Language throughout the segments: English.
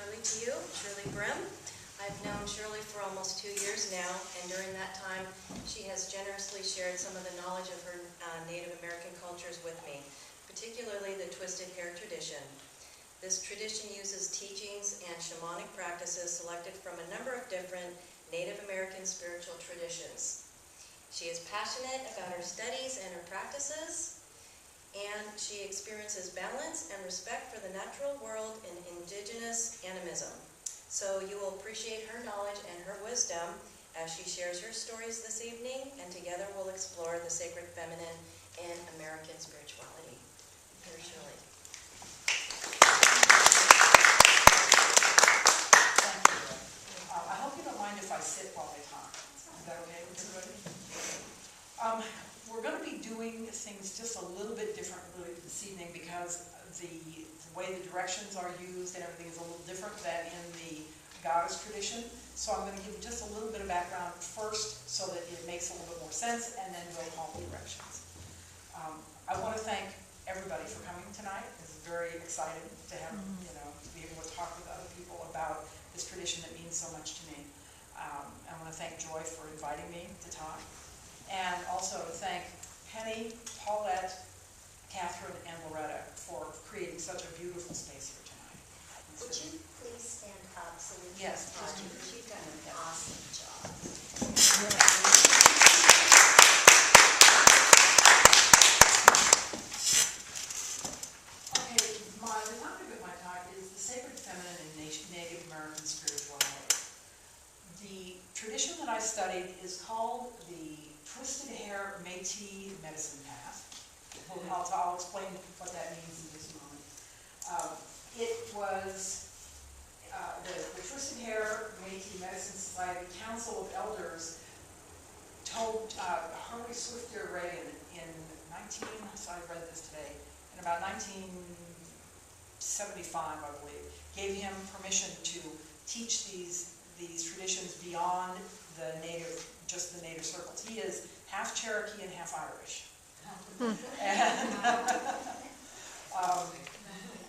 Shirley to you, Shirley Brim. I've known Shirley for almost 2 years now, and during that time, she has generously shared some of the knowledge of her Native American cultures with me, particularly the twisted hair tradition. This tradition uses teachings and shamanic practices selected from a number of different Native American spiritual traditions. She is passionate about her studies and her practices, and she experiences balance and respect for the natural world in indigenous animism. So you will appreciate her knowledge and her wisdom as she shares her stories this evening, and together we'll explore the sacred feminine in American spirituality. Here's Shirley. Thank you. I hope you don't mind if I sit while I talk. Is that okay with everybody? We're going to be doing things just a little bit differently this evening because the way the directions are used and everything is a little different than in the goddess tradition. So I'm going to give you just a little bit of background first so that it makes a little bit more sense, and then we'll follow the directions. I want to thank everybody for coming tonight. It's very exciting to have, to be able to talk with other people about this tradition that means so much to me. I want to thank Joy for inviting me to talk, and also to thank Penny, Paulette, Catherine, and Loretta for creating such a beautiful space here tonight. Would you please stand up so we can Yes, talk? Because you've done an awesome job. Okay, the topic of my talk is the sacred feminine in Native American spirituality. The tradition that I studied is called the Twisted Hair Métis Medicine Path. I'll explain what that means in just a moment. It was the Twisted Hair Métis Medicine Society Council of Elders told Harley Swifter Reagan in so I read this today, in about 1975, I believe, gave him permission to teach these traditions beyond just the native circles. He is half Cherokee and half Irish.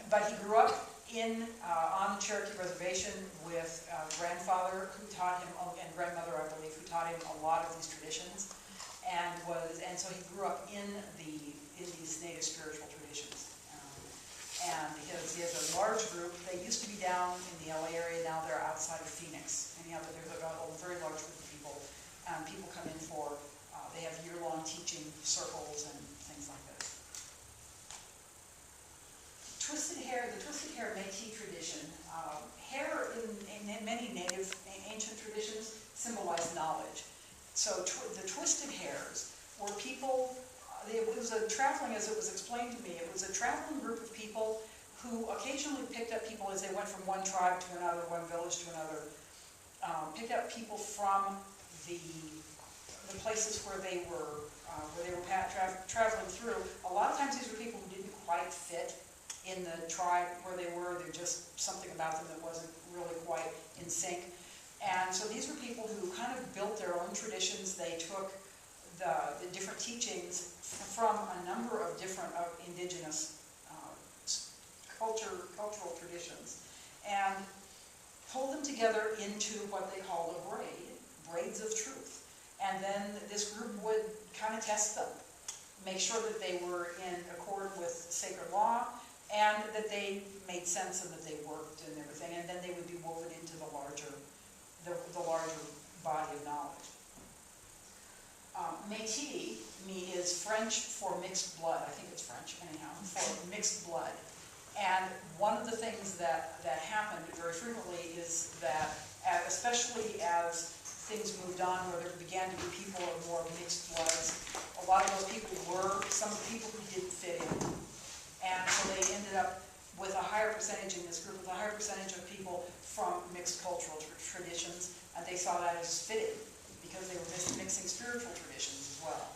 But he grew up on the Cherokee reservation with a grandfather who taught him, and grandmother, I believe, who taught him a lot of these traditions, and so he grew up in these native spiritual traditions. And he has a large group. They used to be down in the LA area. Now they're outside of Phoenix. And there's a very large group of people. People come in for. They have year-long teaching circles and things like this. The Twisted Hair Métis tradition. Hair in many native ancient traditions symbolize knowledge. So the twisted hairs were people. It was as it was explained to me, it was a traveling group of people who occasionally picked up people as they went from one tribe to another, one village to another, picked up people from the places where they were traveling through. A lot of times these were people who didn't quite fit in the tribe where they were. There was just something about them that wasn't really quite in sync. And so these were people who kind of built their own traditions. They took the different teachings from a number of different indigenous cultural traditions and pulled them together into what they called a braids of truth. And then this group would kind of test them, make sure that they were in accord with sacred law and that they made sense and that they worked and everything, and then they would be woven into the larger body of knowledge. Métis is French for mixed blood. I think it's French, anyhow, for mixed blood. And one of the things that happened very frequently is that, especially as things moved on where there began to be people of more mixed bloods, a lot of those people were some of the people who didn't fit in. And so they ended up with a higher percentage in this group, with a higher percentage of people from mixed cultural traditions, and they saw that as fitting, because they were mixing spiritual traditions as well.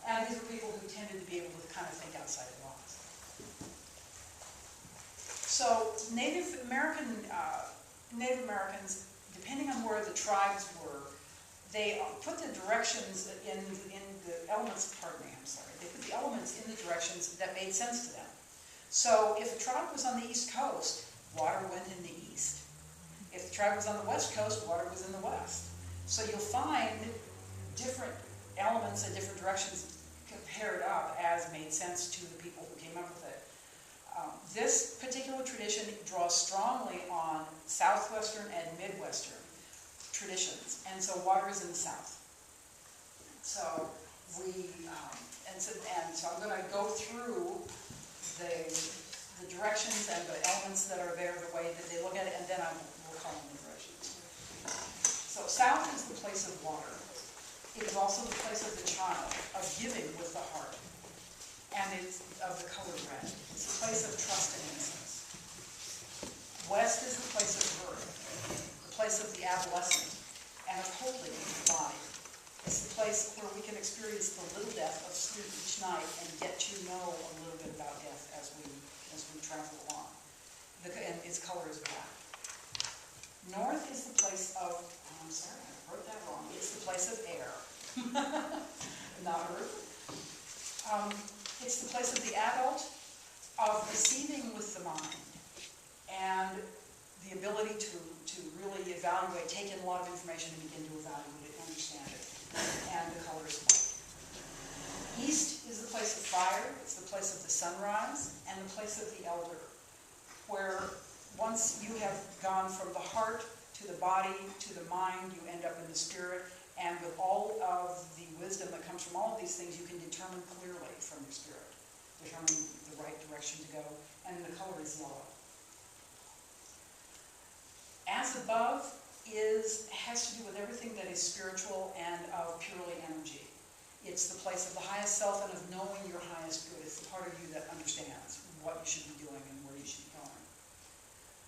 And these were people who tended to be able to kind of think outside the box. So Native Americans, depending on where the tribes were, they put the directions in the elements, they put the elements in the directions that made sense to them. So if a tribe was on the East Coast, water went in the east. If the tribe was on the west coast, water was in the west. So you'll find different elements and different directions paired up as made sense to the people who came up with it. This particular tradition draws strongly on southwestern and midwestern traditions, and so water is in the south. So so I'm going to go through the directions and the elements that are there, the way that they look at it, and then we'll call them the directions. So south is the place of water. It is also the place of the child, of giving with the heart, and it's of the color red. It's the place of trust and innocence. West is the place of birth, the place of the adolescent, and of holding the body. It's the place where we can experience the little death of sleep each night and get to know a little bit about death as we travel along. And its color is black. North is the place of, I'm sorry, I wrote that wrong. It's the place of air, not earth. It's the place of the adult, of receiving with the mind, and the ability to really evaluate, take in a lot of information and begin to evaluate it, understand it. And the color is white. East is the place of fire, it's the place of the sunrise, and the place of the elder, where once you have gone from the heart to the body to the mind, you end up in the spirit, and with all of the wisdom that comes from all of these things, you can determine clearly from your spirit, determine the right direction to go, and the color is yellow. As above has to do with everything that is spiritual and of purely energy. It's the place of the highest self and of knowing your highest good. It's the part of you that understands what you should be doing and where you should be going.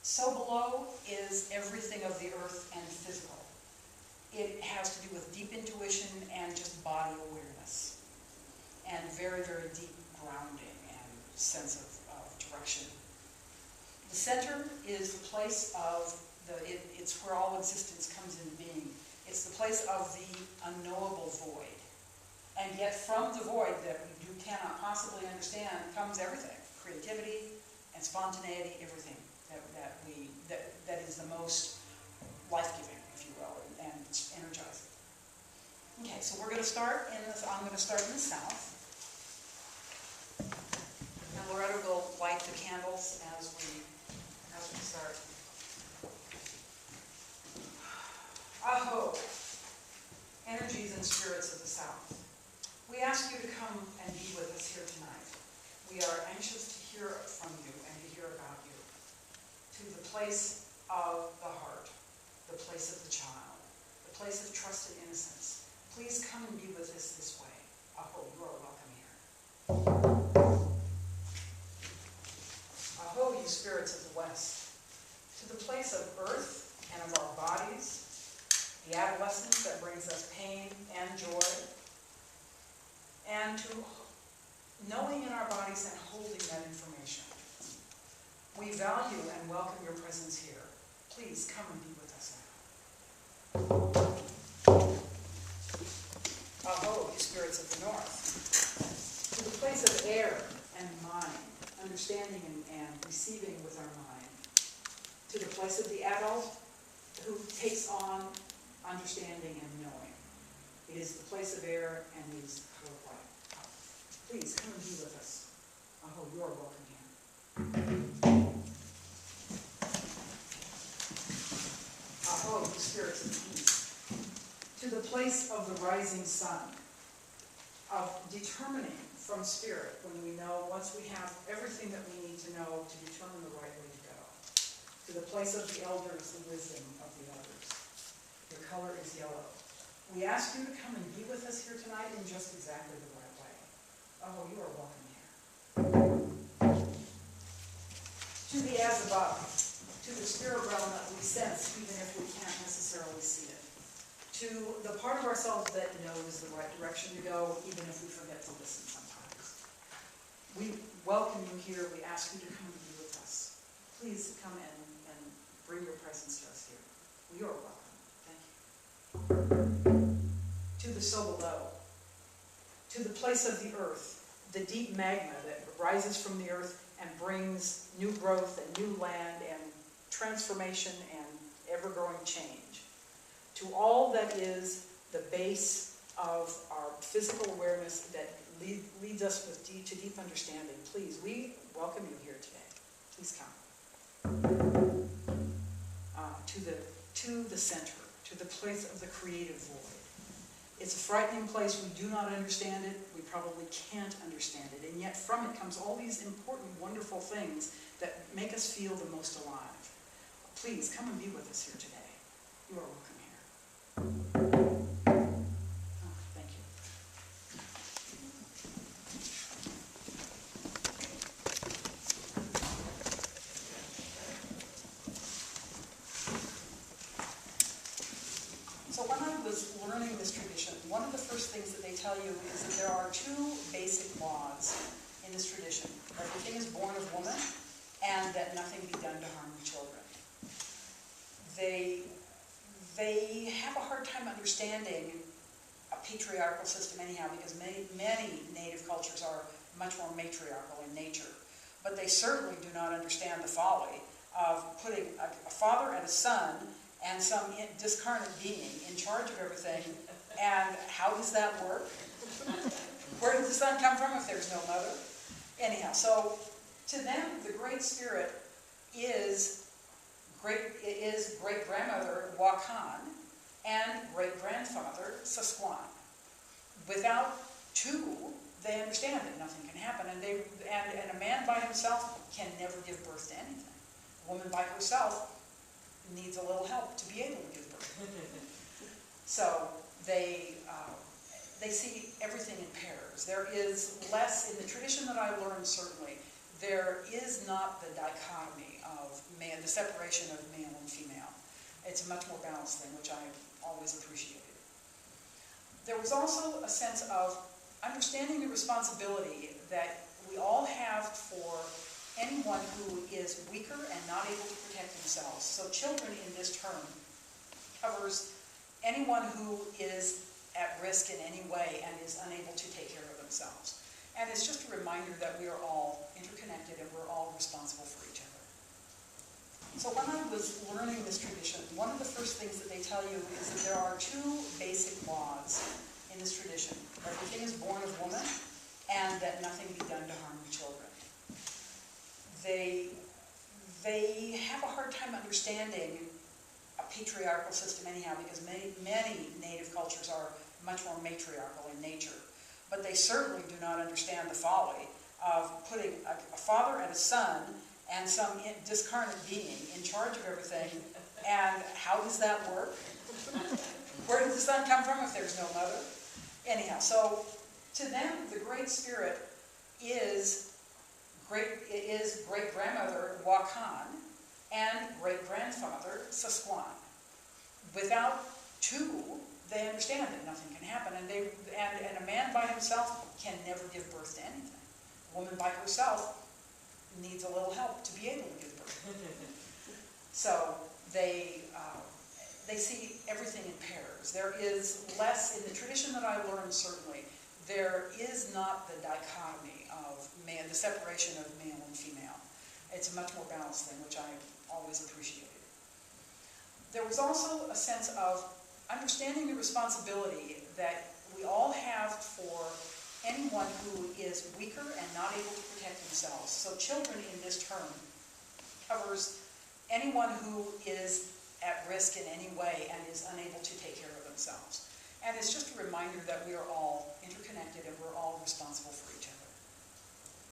So below is everything of the earth and physical. It has to do with deep intuition and just body awareness, and very, very deep grounding and sense of direction. The center is the place of it's where all existence comes into being. It's the place of the unknowable void. And yet from the void that you cannot possibly understand comes everything. Creativity and spontaneity, everything that is the most life-giving, if you will, and energizing. Okay, so we're going to start I'm going to start in the south. And Loretta will light the candles as we start. Aho, energies and spirits of the South. We ask you to come and be with us here tonight. We are anxious to hear from you and to hear about you. To the place of the heart, the place of the child, the place of trust and innocence. Please come and be with us this way. Aho, you are welcome here. Aho, you spirits of the West. To the place of earth and of our bodies, the adolescence that brings us pain and joy, and to knowing in our bodies and holding that information. We value and welcome your presence here. Please come and be with us now. Aho, you spirits of the north. To the place of air and mind, understanding and receiving with our mind. To the place of the adult who takes on understanding and knowing. It is the place of air and is the color white. Please come and be with us. Aho, you are welcome here. Aho, you spirits of peace. To the place of the rising sun, of determining from spirit when we know, once we have everything that we need to know to determine the right way to go. To the place of the elders, the wisdom of the elders. Your color is yellow. We ask you to come and be with us here tonight in just exactly the right way. Oh, you are welcome here. To the as above, to the spirit realm that we sense, even if we can't necessarily see it. To the part of ourselves that knows the right direction to go, even if we forget to listen sometimes. We welcome you here. We ask you to come and be with us. Please come and bring your presence to us here. We are welcome. To the so below, to the place of the earth, the deep magma that rises from the earth and brings new growth and new land and transformation and ever-growing change, to all that is the base of our physical awareness that leads us to deep understanding. Please, we welcome you here today. Please come. To the center, to the place of the creative void. It's a frightening place. We do not understand it. We probably can't understand it. And yet from it comes all these important, wonderful things that make us feel the most alive. Please, come and be with us here today. You are welcome here. Oh, thank you. So when I was learning this tradition, one of the first things that they tell you is that there are two basic laws in this tradition. Everything is born of woman, and that nothing be done to harm the children. They have a hard time understanding a patriarchal system anyhow, because many native cultures are much more matriarchal in nature. But they certainly do not understand the folly of putting a father and a son and some discarnate being in charge of everything. And how does that work? Where does the son come from if there's no mother? Anyhow, so to them, the Great Spirit is great-grandmother Wakan and great-grandfather Sasquan. Without two, they understand that nothing can happen, and a man by himself can never give birth to anything. A woman by herself needs a little help to be able to give birth. So they see everything in pairs. There is less, in the tradition that I learned certainly, there is not the dichotomy of man, the separation of male and female. It's a much more balanced thing, which I always appreciated. There was also a sense of understanding the responsibility that we all have for anyone who is weaker and not able to protect themselves. So children in this term covers anyone who is at risk in any way and is unable to take care of themselves. And it's just a reminder that we are all interconnected and we're all responsible for each other. So when I was learning this tradition, one of the first things that they tell you is that there are two basic laws in this tradition. Everything is born of woman, and that nothing be done to harm the children. They have a hard time understanding a patriarchal system anyhow, because many native cultures are much more matriarchal in nature. But they certainly do not understand the folly of putting a father and a son and some discarnate being in charge of everything. And how does that work? Where does the son come from if there's no mother? Anyhow, so to them, the Great Spirit is great-grandmother Wakan and great-grandfather Sasquan. Without two, they understand that nothing can happen, and a man by himself can never give birth to anything. A woman by herself needs a little help to be able to give birth. So they see everything in pairs. There is less, in the tradition that I learned certainly, there is not the dichotomy of man, the separation of male and female. It's a much more balanced thing, which I always appreciated. There was also a sense of understanding the responsibility that we all have for anyone who is weaker and not able to protect themselves. So children in this term covers anyone who is at risk in any way and is unable to take care of themselves. And it's just a reminder that we are all